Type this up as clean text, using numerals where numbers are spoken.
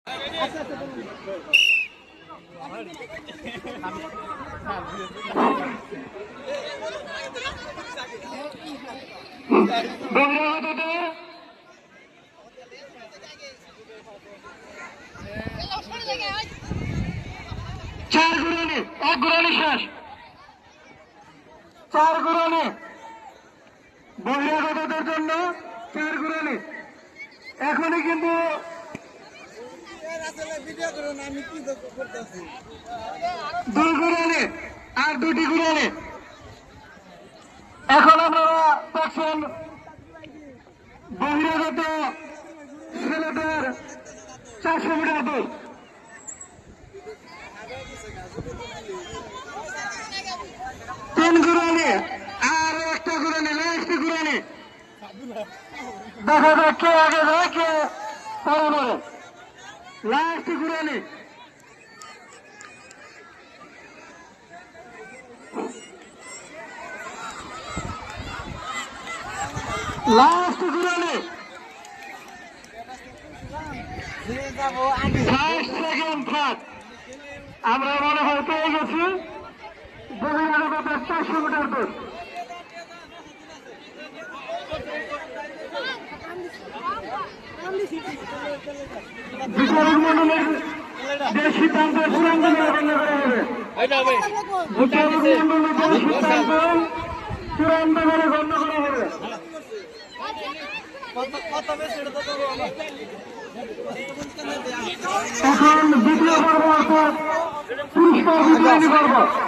চার গুরানি, এক গুরানি শেষ, চার গুরানি বহিরাগতদের জন্য, চার গুরানি এখনই কিন্তু দুই গুরানি আর দুটি গুরানি। এখন আপনারা দেখছেন বহিরাগত ছেলেদের 400 মিটার দৌড়। তিন গুরানি আর একটা গুরানি, লাস্ট গুরানি। দেখা যাক কে আগে যায় কে পরে মরে। লাস্ট গুরানি, লাস্ট গুরানি, ফার্স্ট সেকেন্ড থার্ড। আমরা মনে হয় পেয়ে গেছি বহিরাগতদের 400 মিটার দৌড়। বিচারক মন্ডলের যে সিদ্ধান্ত চূড়ান্ত গণ্য করা হবে, বিচারক মন্ডলের যে সিদ্ধান্ত চূড়ান্ত বলে গণ্য করা হবে। এখন দ্বিতীয় পর্ব অর্থাৎ পুরস্কার বিতরণী পর্ব।